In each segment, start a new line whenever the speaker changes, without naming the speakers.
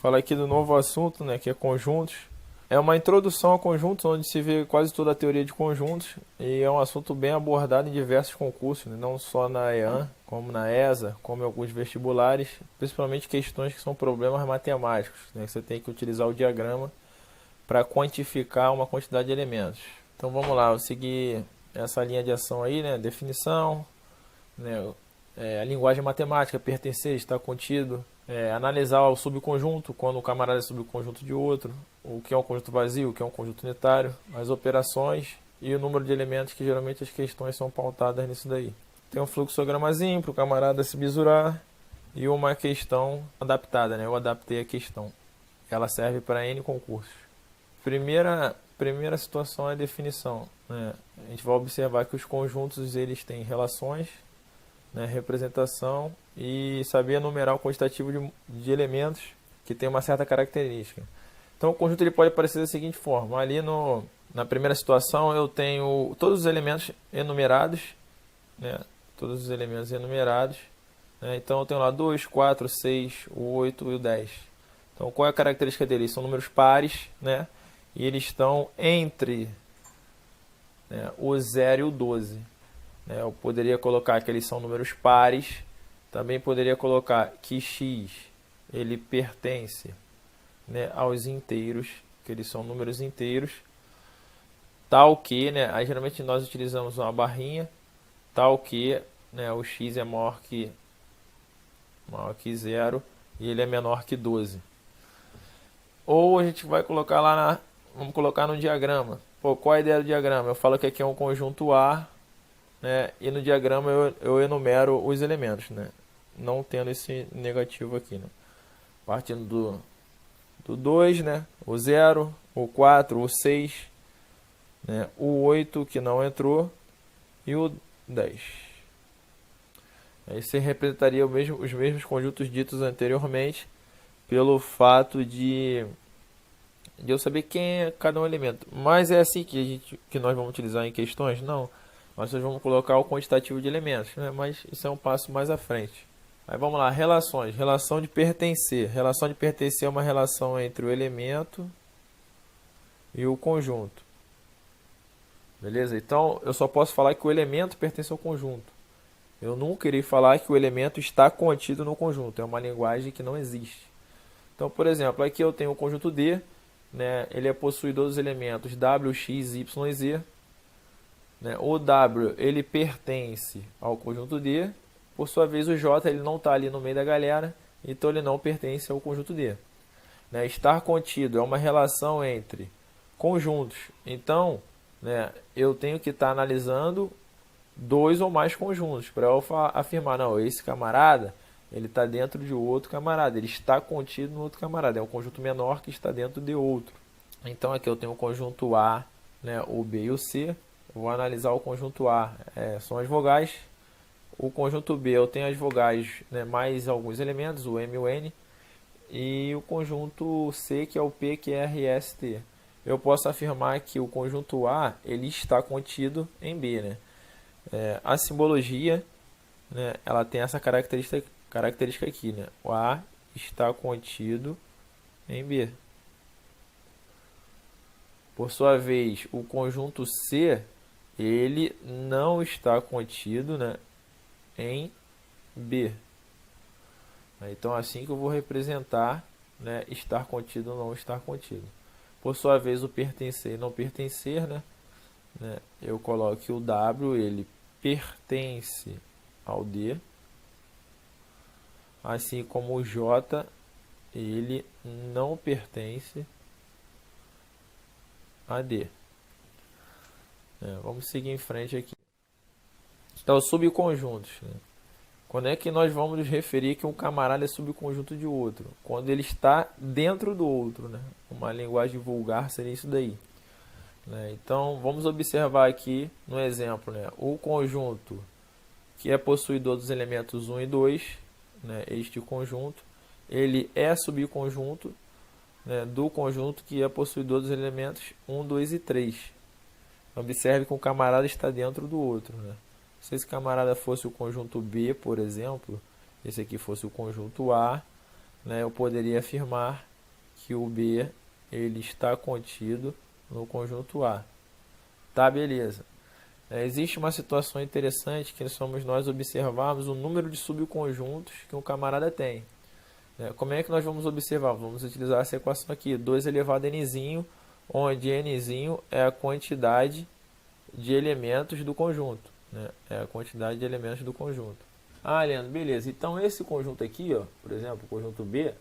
falar aqui do novo assunto, né, que é conjuntos. É uma introdução a conjuntos, onde se vê quase toda a teoria de conjuntos, e é um assunto bem abordado em diversos concursos, né, não só na EAN, como na ESA, como em alguns vestibulares, principalmente questões que são problemas matemáticos, né, que você tem que utilizar o diagrama para quantificar uma quantidade de elementos. Então vamos lá, eu segui essa linha de ação aí, né, definição, né, a linguagem matemática, pertencer, estar contido, analisar o subconjunto, quando o camarada é subconjunto de outro, o que é um conjunto vazio, o que é um conjunto unitário, as operações e o número de elementos, que geralmente as questões são pautadas nisso daí. Tem um fluxogramazinho para o camarada se bisurar e uma questão adaptada, né? Eu adaptei a questão. Ela serve para N concursos. Primeira situação é a definição, né? A gente vai observar que os conjuntos eles têm relações, né, representação e saber enumerar o quantitativo de elementos que tem uma certa característica. Então o conjunto ele pode aparecer da seguinte forma: ali na primeira situação eu tenho todos os elementos enumerados, né, todos os elementos enumerados, né, então eu tenho lá 2, 4, 6, o 8 e o 10. Então qual é a característica deles? São números pares, né, e eles estão entre, né, o 0 e o 12. Eu poderia colocar que eles são números pares. Também poderia colocar que x ele pertence, né, aos inteiros, que eles são números inteiros. Tal que, né, aí geralmente nós utilizamos uma barrinha, tal que, né, o x é maior que 0 e ele é menor que 12. Ou a gente vai colocar lá vamos colocar no diagrama. Pô, qual a ideia do diagrama? Eu falo que aqui é um conjunto A, né, e no diagrama eu enumero os elementos, né, não tendo esse negativo aqui, né, partindo do 2, né, o 0, o 4, o 6, né, o 8 que não entrou e o 10. Aí você representaria os mesmos conjuntos ditos anteriormente pelo fato de eu saber quem é cada um elemento. Mas é assim que nós vamos utilizar em questões? Não. Nós vamos colocar o quantitativo de elementos, né? Mas isso é um passo mais à frente. Aí vamos lá, relações. Relação de pertencer. Relação de pertencer é uma relação entre o elemento e o conjunto. Beleza? Então eu só posso falar que o elemento pertence ao conjunto. Eu nunca irei falar que o elemento está contido no conjunto. É uma linguagem que não existe. Então, por exemplo, aqui eu tenho o conjunto D, né? Ele é possuidor dos elementos W, X, Y e Z. Né? O W ele pertence ao conjunto D, por sua vez o J ele não está ali no meio da galera, então ele não pertence ao conjunto D. Né? Estar contido é uma relação entre conjuntos, então, né, eu tenho que estar analisando dois ou mais conjuntos para eu afirmar, não, esse camarada ele está dentro de outro camarada, ele está contido no outro camarada, é um conjunto menor que está dentro de outro. Então aqui eu tenho o conjunto A, né, o B e o C. Vou analisar o conjunto A, são as vogais. O conjunto B eu tenho as vogais, né, mais alguns elementos, o M e o N. E o conjunto C, que é o P, Q, R, S, T. Eu posso afirmar que o conjunto A ele está contido em B. Né? A simbologia, né, ela tem essa característica aqui. Né? O A está contido em B. Por sua vez, o conjunto C ele não está contido, né, em B. Então, assim que eu vou representar, né, estar contido ou não estar contido. Por sua vez, o pertencer e não pertencer, né, eu coloco que o W ele pertence ao D, assim como o J ele não pertence a D. Vamos seguir em frente aqui. Então, subconjuntos. Né? Quando é que nós vamos nos referir que um camarada é subconjunto de outro? Quando ele está dentro do outro. Né? Uma linguagem vulgar seria isso daí. Né? Então, vamos observar aqui no exemplo. Né? O conjunto que é possuidor dos elementos 1 e 2, né? Este conjunto, ele é subconjunto, né, do conjunto que é possuidor dos elementos 1, 2 e 3. Observe que um camarada está dentro do outro. Né? Se esse camarada fosse o conjunto B, por exemplo, esse aqui fosse o conjunto A, né, eu poderia afirmar que o B ele está contido no conjunto A. Tá, beleza. Existe uma situação interessante que somos nós observarmos o número de subconjuntos que um camarada tem. Como é que nós vamos observar? Vamos utilizar essa equação aqui, 2 elevado a n, onde n é a quantidade de elementos do conjunto. É a quantidade de elementos do conjunto. Ah, Leandro, beleza. Então esse conjunto aqui, ó, por exemplo, o conjunto B,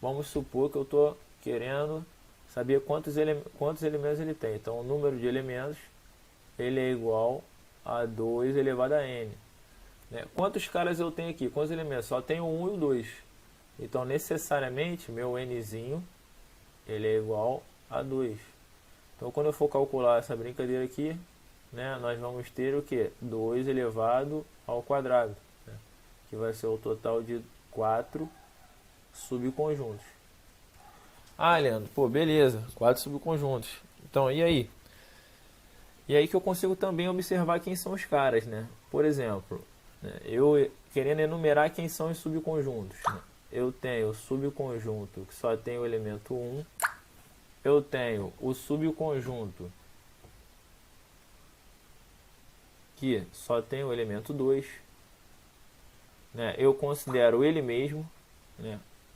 vamos supor que eu estou querendo saber quantos elementos ele tem. Então o número de elementos ele é igual a 2 elevado a n. Quantos caras eu tenho aqui? Quantos elementos? Só tenho o 1 e o 2. Então necessariamente meu nzinho ele é igual a 2. Então quando eu for calcular essa brincadeira aqui, nós vamos ter o que? 2 elevado ao quadrado, que vai ser o total de 4 subconjuntos. Ah, Leandro, pô, beleza, 4 subconjuntos. Então, e aí? E aí que eu consigo também observar quem são os caras, Por exemplo, eu querendo enumerar quem são os subconjuntos. Eu tenho o subconjunto que só tem o elemento 1. Eu tenho o subconjunto que só tem o elemento 2. Eu considero ele mesmo,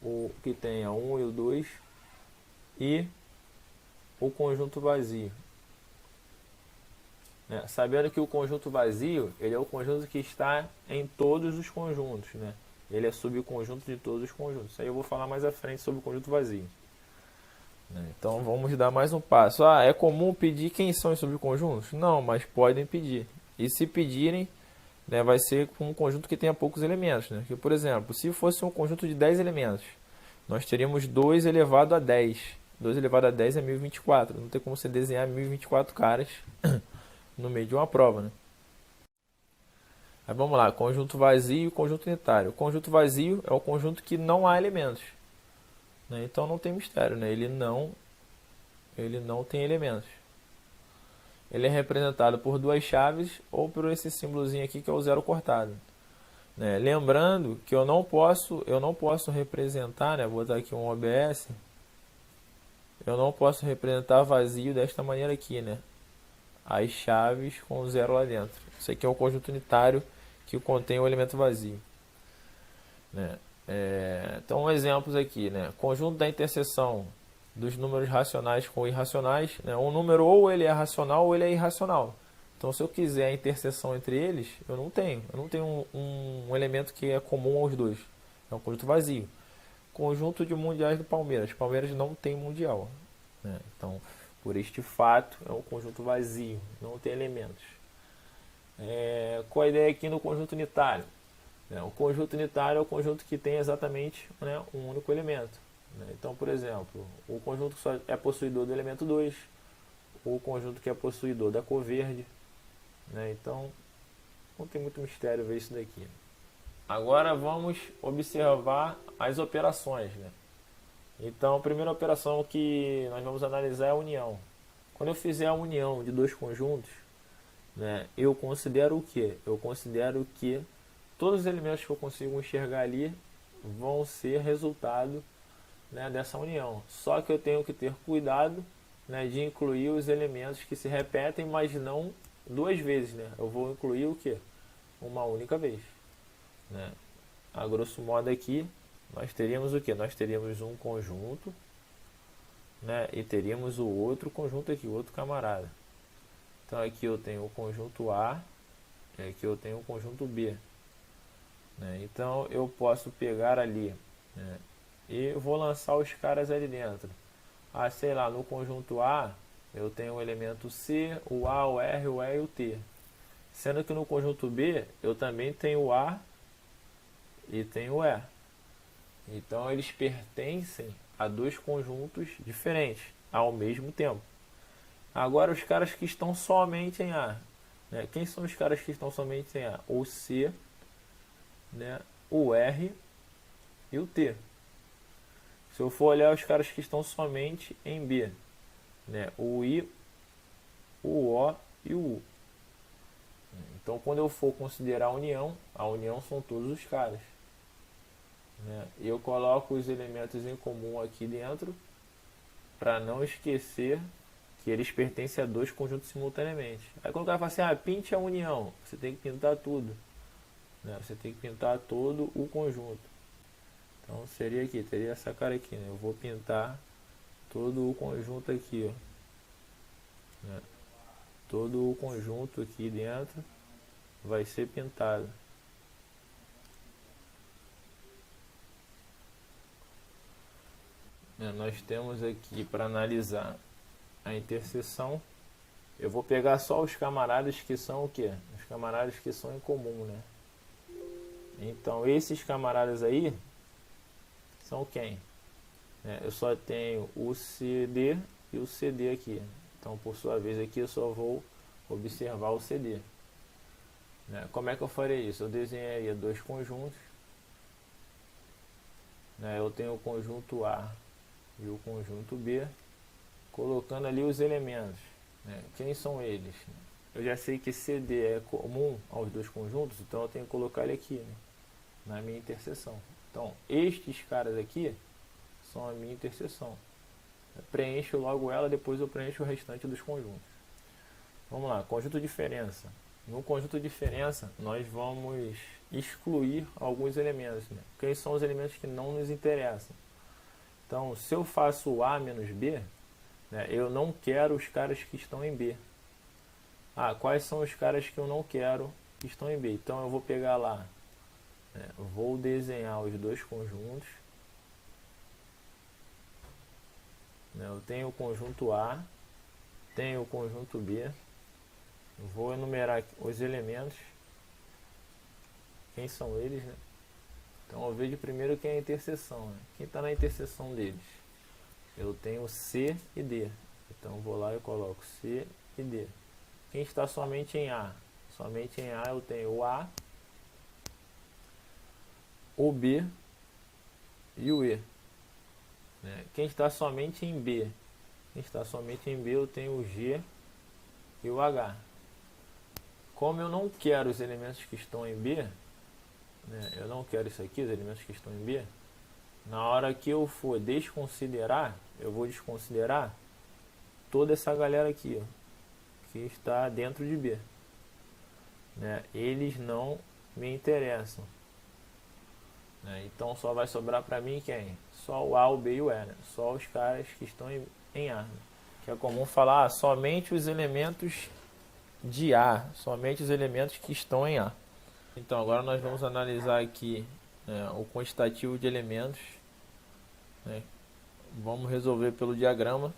o que tem a 1 e o 2. E o conjunto vazio. Sabendo que o conjunto vazio ele é o conjunto que está em todos os conjuntos. Ele é subconjunto de todos os conjuntos. Isso aí eu vou falar mais à frente sobre o conjunto vazio. Então vamos dar mais um passo. É comum pedir quem são os subconjuntos? Não, mas podem pedir. E se pedirem, vai ser com um conjunto que tenha poucos elementos. Que, por exemplo, se fosse um conjunto de 10 elementos, nós teríamos 2 elevado a 10. 2 elevado a 10 é 1024. Não tem como você desenhar 1024 caras no meio de uma prova. Aí vamos lá, conjunto vazio e conjunto unitário. O conjunto vazio é o conjunto que não há elementos. Então não tem mistério, ele não tem elementos. Ele é representado por duas chaves ou por esse símbolozinho aqui que é o zero cortado. Lembrando que eu não posso representar, vou botar aqui um OBS, eu não posso representar vazio desta maneira aqui, as chaves com zero lá dentro. Isso aqui é o conjunto unitário que contém o elemento vazio. Então, exemplos aqui, conjunto da interseção dos números racionais com irracionais. Um número ou ele é racional ou ele é irracional. Então, se eu quiser a interseção entre eles, eu não tenho um elemento que é comum aos dois. É um conjunto vazio. Conjunto de mundiais do Palmeiras. Palmeiras não tem mundial. Então, por este fato, é um conjunto vazio, não tem elementos. Qual a ideia aqui no conjunto unitário? O conjunto unitário é o conjunto que tem exatamente um único elemento. Então, por exemplo, o conjunto que só é possuidor do elemento 2, o conjunto que é possuidor da cor verde. Então, não tem muito mistério ver isso daqui. Agora vamos observar as operações. Então, a primeira operação que nós vamos analisar é a união. Quando eu fizer a união de dois conjuntos, eu considero o quê? Eu considero que todos os elementos que eu consigo enxergar ali vão ser resultado dessa união. Só que eu tenho que ter cuidado de incluir os elementos que se repetem, mas não duas vezes. Eu vou incluir o quê? Uma única vez. A grosso modo aqui, nós teríamos o quê? Nós teríamos um conjunto e teríamos o outro conjunto aqui, o outro camarada. Então aqui eu tenho o conjunto A e aqui eu tenho o conjunto B. Então eu posso pegar ali e vou lançar os caras ali dentro. Sei lá, no conjunto A eu tenho o elemento C, o A, o R, o E e o T. Sendo que no conjunto B eu também tenho o A e tenho o E. Então eles pertencem a dois conjuntos diferentes ao mesmo tempo. Agora os caras que estão somente em A. Quem são os caras que estão somente em A? O C, o R e o T. Se eu for olhar os caras que estão somente em B, o I, o O e o U. Então quando eu for considerar a união são todos os caras. né? Eu coloco os elementos em comum aqui dentro para não esquecer que eles pertencem a dois conjuntos simultaneamente. Aí quando o cara fala assim, pinte a união, você tem que pintar tudo, né? Você tem que pintar todo o conjunto. Então seria aqui, teria essa cara aqui, né? Eu vou pintar todo o conjunto aqui, ó, né? Todo o conjunto aqui dentro vai ser pintado. Nós temos aqui para analisar a interseção. Eu vou pegar só os camaradas que são o quê? Os camaradas que são em comum, né? Então esses camaradas aí são quem? Eu só tenho o CD e o CD aqui. Então por sua vez aqui eu só vou observar o CD. Como é que eu farei isso? Eu desenharia dois conjuntos. Eu tenho o conjunto A e o conjunto B, colocando ali os elementos. Quem são eles? Eu já sei que CD é comum aos dois conjuntos, então eu tenho que colocar ele aqui, né, na minha interseção. Então estes caras aqui são a minha interseção. Eu preencho logo ela, depois eu preencho o restante dos conjuntos. Vamos lá, conjunto diferença. No conjunto diferença nós vamos excluir alguns elementos, né? Quem são os elementos que não nos interessam? Então se eu faço A menos B, eu não quero os caras que estão em B. Quais são os caras que eu não quero que estão em B? Então eu vou pegar lá, vou desenhar os dois conjuntos. Eu tenho o conjunto A, tenho o conjunto B. Eu vou enumerar os elementos. Quem são eles, né? Então eu vejo primeiro quem é a interseção, né? Quem está na interseção deles? Eu tenho C e D. Então vou lá e coloco C e D. Quem está somente em A? Somente em A eu tenho o A, o B e o E. Quem está somente em B? Quem está somente em B eu tenho o G e o H. Como eu não quero os elementos que estão em B, eu não quero isso aqui, os elementos que estão em B, na hora que eu for desconsiderar, eu vou desconsiderar toda essa galera aqui, ó, que está dentro de B. Eles não me interessam. Então só vai sobrar para mim quem? Só o A, o B e o E, né? Só os caras que estão em A, né? Que é comum falar somente os elementos de A, somente os elementos que estão em A. Então agora nós vamos analisar aqui o quantitativo de elementos. Vamos resolver pelo diagrama.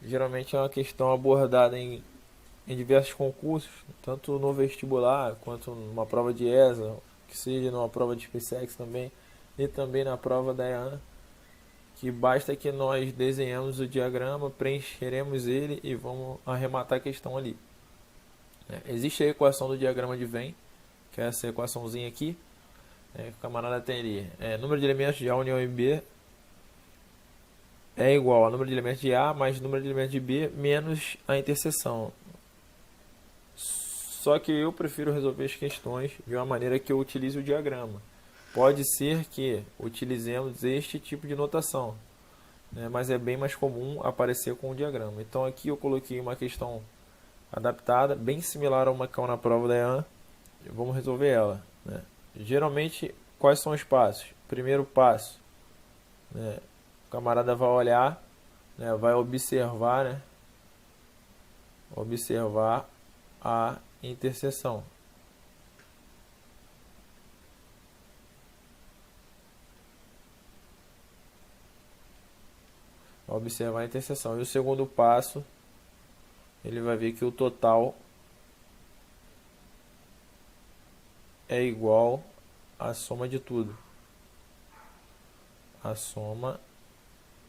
Geralmente é uma questão abordada em diversos concursos, tanto no vestibular quanto numa prova de ESA, que seja numa prova de SpaceX também, e também na prova da EAN, que basta que nós desenhamos o diagrama, preencheremos ele e vamos arrematar a questão ali. Existe a equação do diagrama de Venn, que é essa equaçãozinha aqui. O camarada tem ali, número de elementos de A união em B é igual ao número de elementos de A mais número de elementos de B menos a interseção. Só que eu prefiro resolver as questões de uma maneira que eu utilize o diagrama. Pode ser que utilizemos este tipo de notação, mas é bem mais comum aparecer com o diagrama. Então aqui eu coloquei uma questão adaptada, bem similar a uma que caiu na prova da EAN. Vamos resolver ela. Geralmente, quais são os passos? Primeiro passo, o camarada vai olhar, vai observar, observar a interseção. Observar a interseção. E o segundo passo, ele vai ver que o total é igual à soma de tudo. A soma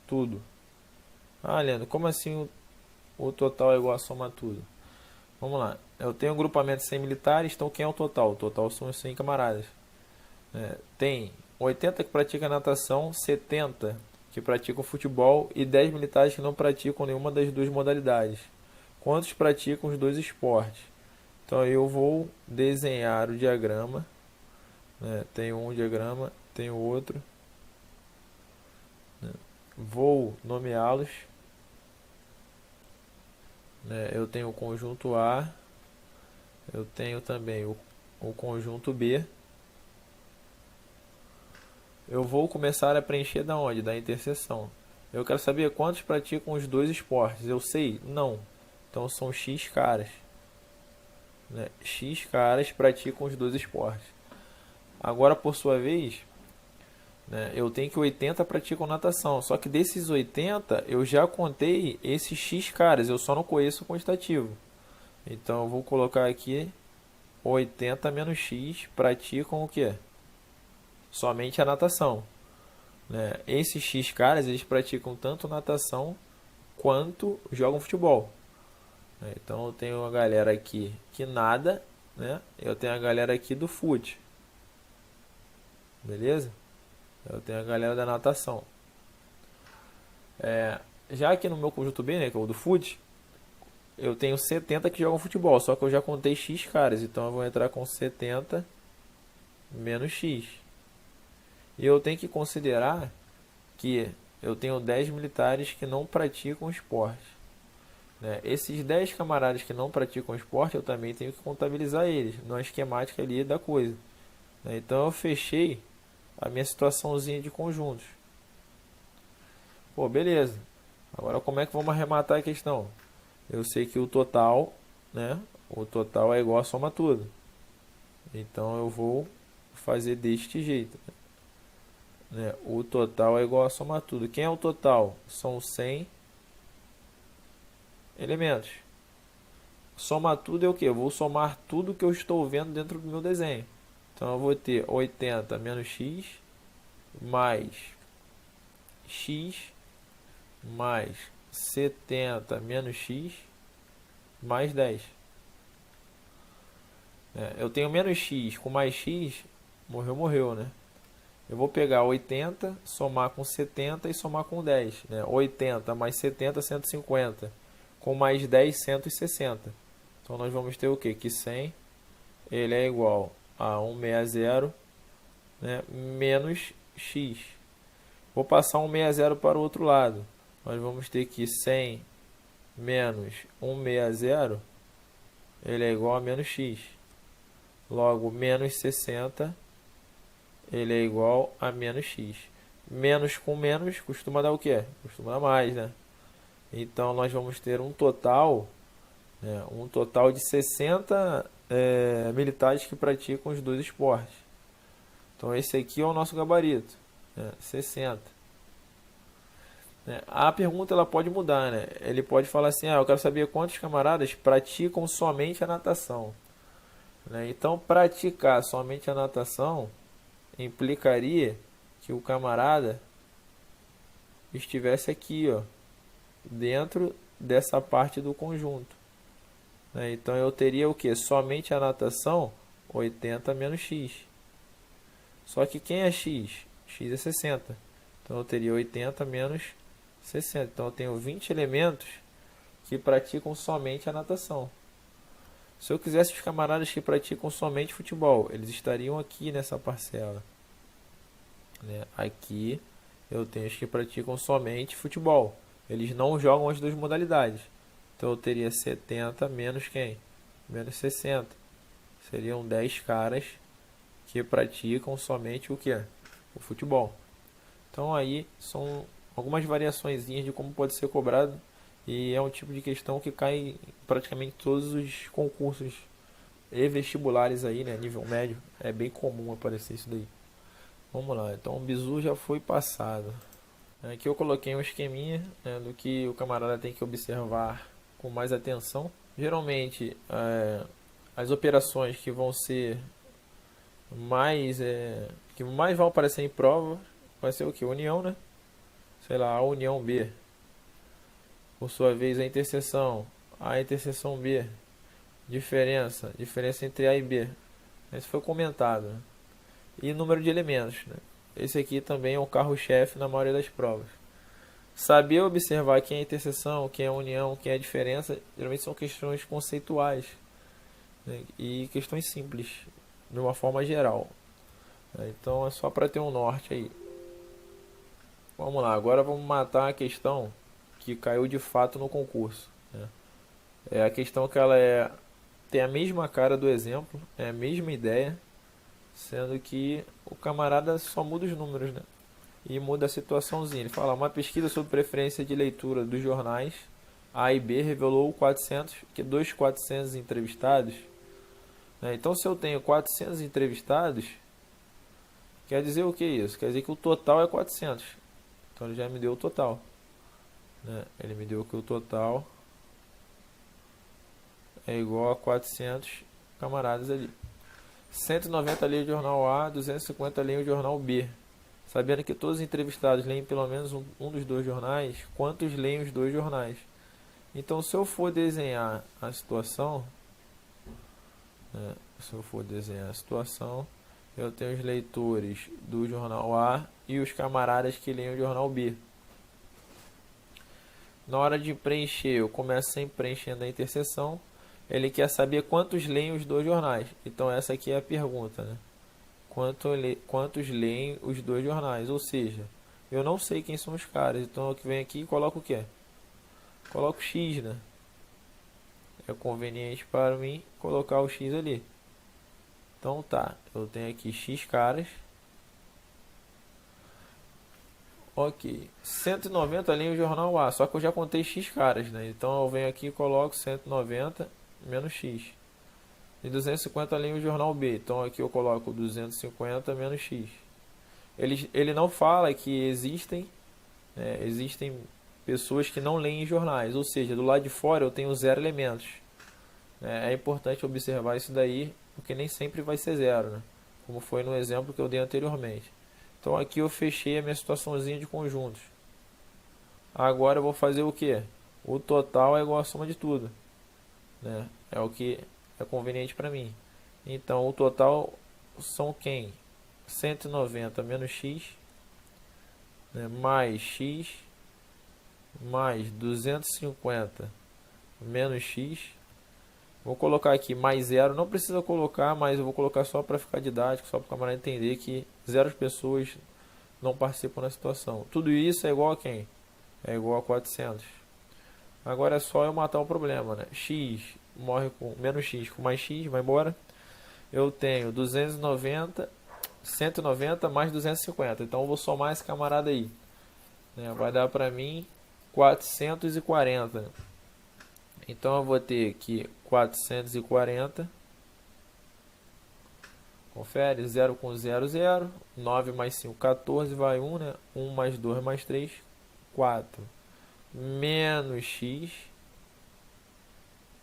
tudo. Leandro, como assim o total é igual à soma tudo? Vamos lá. Eu tenho um grupamento de 100 militares, então quem é o total? O total são os 100 camaradas. Tem 80 que praticam natação, 70 que praticam futebol e 10 militares que não praticam nenhuma das duas modalidades. Quantos praticam os dois esportes? Então eu vou desenhar o diagrama. Tem um diagrama, tenho outro, né? Vou nomeá-los, né? Eu tenho o conjunto A, eu tenho também o conjunto B. Eu vou começar a preencher da onde? Da interseção. Eu quero saber quantos praticam os dois esportes. Eu sei? Não. Então são X caras, né? X caras praticam os dois esportes. Agora, por sua vez, né, eu tenho que 80 praticam natação. Só que desses 80, eu já contei esses X caras. Eu só não conheço o quantitativo. Então eu vou colocar aqui 80 menos X praticam o quê? Somente a natação, né? Esses X caras, eles praticam tanto natação quanto jogam futebol, né? Então eu tenho uma galera aqui que nada, né? Eu tenho a galera aqui do fute, beleza? Eu tenho a galera da natação. Já aqui no meu conjunto B, né, que é o do fute, eu tenho 70 que jogam futebol, só que eu já contei X caras, então eu vou entrar com 70 menos X. E eu tenho que considerar que eu tenho 10 militares que não praticam esporte, né? Esses 10 camaradas que não praticam esporte, eu também tenho que contabilizar eles na esquemática ali da coisa, né? Então eu fechei a minha situaçãozinha de conjuntos. Pô, beleza. Agora como é que vamos arrematar a questão? Eu sei que o total, né? O total é igual a soma tudo. Então eu vou fazer deste jeito, né? O total é igual a somar tudo. Quem é o total? São 100 elementos. Somar tudo é o que? Eu vou somar tudo que eu estou vendo dentro do meu desenho. Então eu vou ter 80 menos x mais x mais 70 menos x mais 10. Eu tenho menos x com mais x, morreu, né? Eu vou pegar 80, somar com 70 e somar com 10. Né? 80 mais 70, 150. Com mais 10, 160. Então nós vamos ter o quê? Que 100 ele é igual a 160, né, menos x. Vou passar 160 para o outro lado. Nós vamos ter que 100 menos 160 ele é igual a menos x. Logo, menos 60 ele é igual a menos x. Menos com menos costuma dar o quê? Costuma dar mais, né? Então nós vamos ter um total, né, um total de 60 militares que praticam os dois esportes. Então esse aqui é o nosso gabarito, né, 60. A pergunta ela pode mudar, né? Ele pode falar assim: eu quero saber quantos camaradas praticam somente a natação, né? Então praticar somente a natação implicaria que o camarada estivesse aqui, ó, dentro dessa parte do conjunto, né? Então eu teria o que? Somente a natação, 80 menos x. Só que quem é x? X é 60. Então eu teria 80 menos 60. Então eu tenho 20 elementos que praticam somente a natação. Se eu quisesse os camaradas que praticam somente futebol, eles estariam aqui nessa parcela, né? Aqui eu tenho os que praticam somente futebol. Eles não jogam as duas modalidades. Então eu teria 70 menos quem? Menos 60. Seriam 10 caras que praticam somente o que? O futebol. Então aí são algumas variações de como pode ser cobrado. E é um tipo de questão que cai em praticamente todos os concursos e vestibulares aí, né? Nível médio. É bem comum aparecer isso daí. Vamos lá, então o bizu já foi passado. Aqui eu coloquei um esqueminha, né, do que o camarada tem que observar com mais atenção. Geralmente as operações que vão ser mais que mais vão aparecer em prova vai ser o que? União, né? Sei lá, a união B. Por sua vez, a interseção B. Diferença entre A e B. Esse foi comentado, né? E número de elementos, né? Esse aqui também é o carro-chefe na maioria das provas. Saber observar quem é interseção, quem é união, quem é diferença, geralmente são questões conceituais, né? E questões simples, de uma forma geral. Então é só para ter um norte aí. Vamos lá, agora vamos matar a questão que caiu de fato no concurso, né? É a questão que tem a mesma cara do exemplo, é a mesma ideia, sendo que o camarada só muda os números, né? E muda a situaçãozinha. Ele fala: uma pesquisa sobre preferência de leitura dos jornais A e B revelou 400 entrevistados, né? Então, se eu tenho 400 entrevistados, quer dizer o que isso? Quer dizer que o total é 400. Então, ele já me deu o total, né? Ele me deu que o total é igual a 400 camaradas ali. 190 leem o jornal A, 250 leem o jornal B. Sabendo que todos os entrevistados leem pelo menos um dos dois jornais, quantos leem os dois jornais? Então, se eu for desenhar a situação, né, eu tenho os leitores do jornal A e os camaradas que leem o jornal B. Na hora de preencher, eu começo sempre preenchendo a interseção. Ele quer saber quantos leem os dois jornais. Então, essa aqui é a pergunta, né? Quantos leem os dois jornais? Ou seja, eu não sei quem são os caras. Então, eu que venho aqui e coloco o quê? Coloco X, né? É conveniente para mim colocar o X ali. Então tá, eu tenho aqui X caras. Ok, 190 leem o jornal A, só que eu já contei X caras, né? Então eu venho aqui e coloco 190 menos X. E 250 leem o jornal B, então aqui eu coloco 250 menos X. Ele não fala que existem pessoas que não leem jornais, ou seja, do lado de fora eu tenho 0 elementos. É importante observar isso daí, porque nem sempre vai ser 0, né? Como foi no exemplo que eu dei anteriormente. Então aqui eu fechei a minha situaçãozinha de conjuntos. Agora eu vou fazer o que? O total é igual a soma de tudo, né? É o que é conveniente para mim. Então o total são quem? 190 menos x, né? Mais x, mais 250 menos x. Vou colocar aqui mais 0, não precisa colocar, mas eu vou colocar só para ficar didático, só para o camarada entender que 0 pessoas não participam da situação. Tudo isso é igual a quem? É igual a 400. Agora é só eu matar o problema, né? X morre com menos x com mais x, vai embora. Eu tenho 290, 190 mais 250. Então eu vou somar esse camarada aí, né? Vai dar para mim 440. Então eu vou ter aqui 440. Confere, 0 com 0, 0. 9 mais 5, 14, vai 1, né? 1 mais 2 mais 3, 4. Menos x.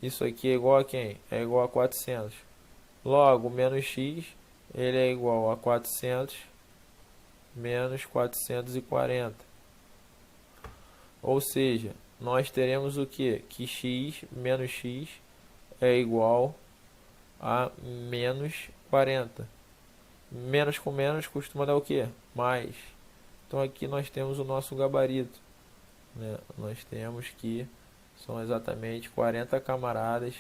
Isso aqui é igual a quem? É igual a 400. Logo, menos x, ele é igual a 400 menos 440. Ou seja, nós teremos o que? Que x menos x é igual a menos 40. Menos com menos costuma dar o que? Mais. Então aqui nós temos o nosso gabarito, né? Nós temos que são exatamente 40 camaradas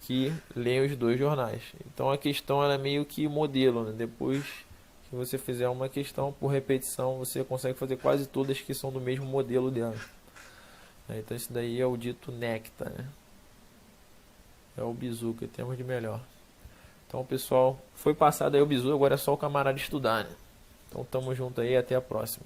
que leem os dois jornais. Então a questão ela é meio que modelo, né? Depois que você fizer uma questão por repetição, você consegue fazer quase todas que são do mesmo modelo dela. Então isso daí é o dito necta, né? É o bizu que temos de melhor. Então pessoal, foi passado aí o bizu, agora é só o camarada estudar, né? Então tamo junto aí, até a próxima.